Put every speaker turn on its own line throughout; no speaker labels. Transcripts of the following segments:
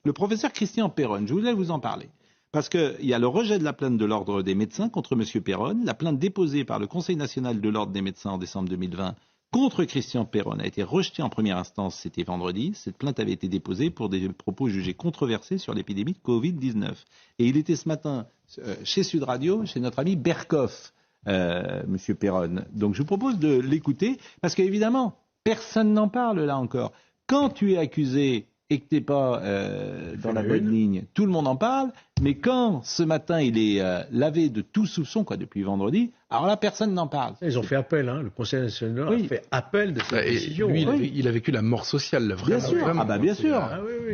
Le professeur Christian Perron, je voulais vous en parler. Parce qu'il y a le rejet de la plainte de l'Ordre des médecins contre M. Perron. La plainte déposée par le Conseil national de l'Ordre des médecins en décembre 2020 contre Christian Perron a été rejetée en première instance, c'était vendredi. Cette plainte avait été déposée pour des propos jugés controversés sur l'épidémie de Covid-19. Et il était ce matin chez Sud Radio, chez notre ami Berkoff, M. Perron. Donc je vous propose de l'écouter, parce qu'évidemment, personne n'en parle là encore. Quand tu es accusé et que tu n'es pas dans la bonne ligne, tout le monde en parle, mais quand ce matin il est lavé de tout soupçon, depuis vendredi, alors là personne n'en parle.
Ils ont fait appel, le Conseil national a fait appel de cette décision.
Lui, il a vécu la mort sociale, là, vraiment.
Bien sûr,
vraiment.
bien sûr.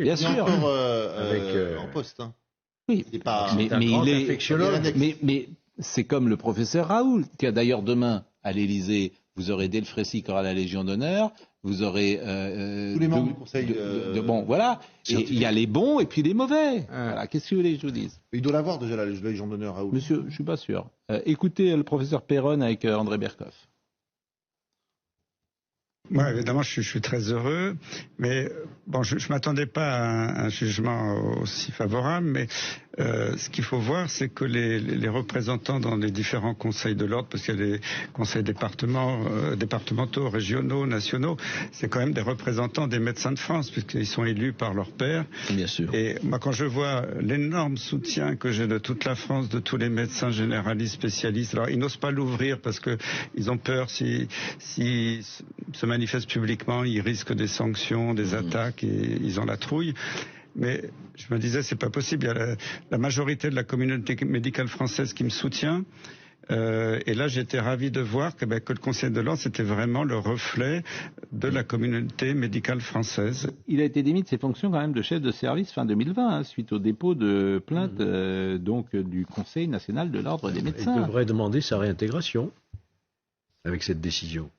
Bien sûr.
Encore en poste.
Oui,
il est pas...
mais il est infectiologue. Mais c'est comme le professeur Raoult, qui a d'ailleurs demain à l'Élysée, vous aurez Delfrécy qui aura la Légion d'honneur, vous aurez
tous les membres du Conseil.
Bon, voilà. Et il y a les bons et puis les mauvais. Voilà. Qu'est-ce que vous voulez que je vous dise?
Il doit l'avoir déjà la Légion d'honneur, Raoult.
Monsieur, je suis pas sûr. Écoutez le professeur Perron avec André Berkoff.
Moi, évidemment, je suis très heureux, mais bon, je m'attendais pas à un jugement aussi favorable, mais ce qu'il faut voir, c'est que les représentants dans les différents conseils de l'ordre, parce qu'il y a des conseils départementaux, régionaux, nationaux, c'est quand même des représentants des médecins de France, puisqu'ils sont élus par leur pairs.
Bien sûr.
Et moi, quand je vois l'énorme soutien que j'ai de toute la France, de tous les médecins généralistes, spécialistes, alors ils n'osent pas l'ouvrir parce que ils ont peur si se manifestent publiquement, ils risquent des sanctions, des attaques, et ils ont la trouille. Mais je me disais, c'est pas possible. Il y a la majorité de la communauté médicale française qui me soutient. Et là, j'étais ravi de voir que le Conseil de l'Ordre, c'était vraiment le reflet de la communauté médicale française.
Il a été démis de ses fonctions quand même de chef de service fin 2020, suite au dépôt de plainte du Conseil national de l'Ordre des médecins.
Il devrait demander sa réintégration avec cette décision.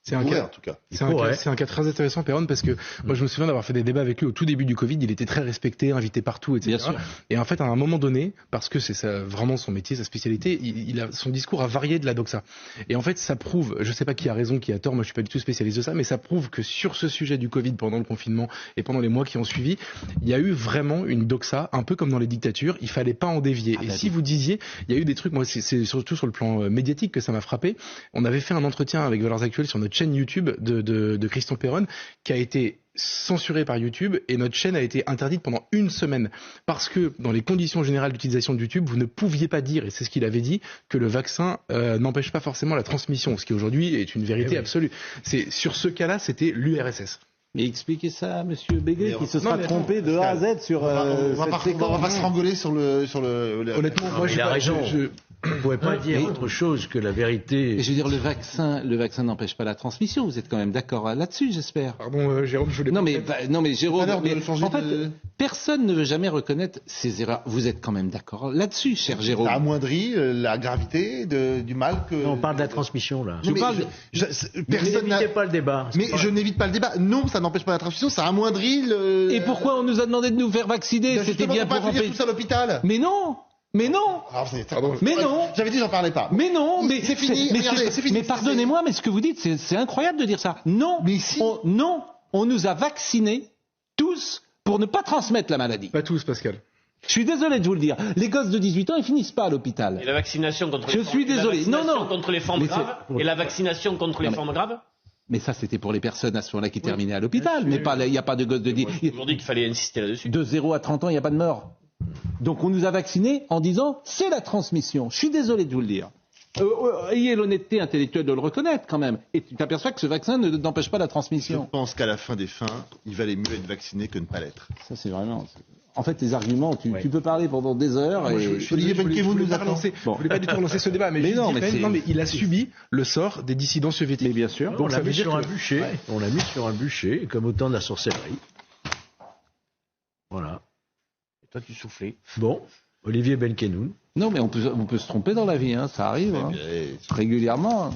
C'est un cas très intéressant, Perron, parce que moi je me souviens d'avoir fait des débats avec lui au tout début du Covid. Il était très respecté, invité partout, etc.
Bien sûr.
Et en fait, à un moment donné, parce que c'est vraiment son métier, sa spécialité, son discours a varié de la doxa. Et en fait, ça prouve, je sais pas qui a raison, qui a tort, moi je suis pas du tout spécialiste de ça, mais ça prouve que sur ce sujet du Covid, pendant le confinement et pendant les mois qui ont suivi, il y a eu vraiment une doxa, un peu comme dans les dictatures. Il fallait pas en dévier. Et si vous disiez, il y a eu des trucs, moi c'est surtout sur le plan médiatique que ça m'a frappé. On avait fait un entretien avec Valeurs Actuelles sur notre chaîne YouTube de Christian Perron, qui a été censuré par YouTube, et notre chaîne a été interdite pendant 1 semaine parce que dans les conditions générales d'utilisation de YouTube, vous ne pouviez pas dire, et c'est ce qu'il avait dit, que le vaccin n'empêche pas forcément la transmission, ce qui aujourd'hui est une vérité absolue. Sur ce cas-là, c'était l'URSS.
Mais expliquez ça à M. Béguet qui se sera trompé de A à Z sur cette séquence.
On va pas se rengoler sur le...
Honnêtement, moi
il a raison. Vous ne pouvez pas dire autre chose que la vérité.
Et je veux dire, le vaccin n'empêche pas la transmission. Vous êtes quand même d'accord là-dessus, j'espère.
Pardon, Jérôme, je voulais
non, mais Jérôme, en fait, personne ne veut jamais reconnaître ses erreurs. Vous êtes quand même d'accord là-dessus, cher Jérôme.
Ça amoindrit la gravité du mal que...
Non, on parle de la transmission, là.
Personne
n'évitez pas le débat.
Mais je n'évite pas le débat. Non, ça n'empêche pas la transmission, ça amoindrit le...
Et pourquoi on nous a demandé de nous faire vacciner? C'était bien pour
empêcher tous à l'hôpital.
Mais non. Mais non. Mais non.
J'avais dit j'en parlais pas.
Mais non. Mais
c'est fini. C'est fini.
Mais pardonnez-moi, mais ce que vous dites, c'est incroyable de dire ça. Non.
Mais si.
On nous a vaccinés tous pour ne pas transmettre la maladie.
Pas tous, Pascal.
Je suis désolé de vous le dire. Les gosses de 18 ans, ils finissent pas à l'hôpital.
Et la vaccination contre les
contre
les formes graves. Et la vaccination contre les formes graves.
Mais ça, c'était pour les personnes à ce moment-là qui terminaient à l'hôpital. Mais il n'y a pas de gosses de 10.
Aujourd'hui, qu'il fallait insister là-dessus.
De 0 à 30 ans, il n'y a pas de mort. Donc on nous a vaccinés en disant c'est la transmission. Je suis désolé de vous le dire. Ayez l'honnêteté intellectuelle de le reconnaître quand même. Et tu t'aperçois que ce vaccin n'empêche pas la transmission.
Je pense qu'à la fin des fins, il valait mieux être vacciné que ne pas l'être.
Ça c'est vraiment... En fait, tes arguments, tu peux parler pendant des heures.
Olivier Benkemoun nous a relancé.
Je voulais pas du tout relancer ce débat, mais il a subi le sort des dissidents soviétiques.
Mais bien sûr.
Donc on l'a mis sur un bûcher. On l'a mis sur un bûcher, comme au temps de la sorcellerie. Voilà. Et toi, tu soufflais. Bon, Olivier Benkemoun.
Non, mais on peut se tromper dans la vie, ça arrive régulièrement.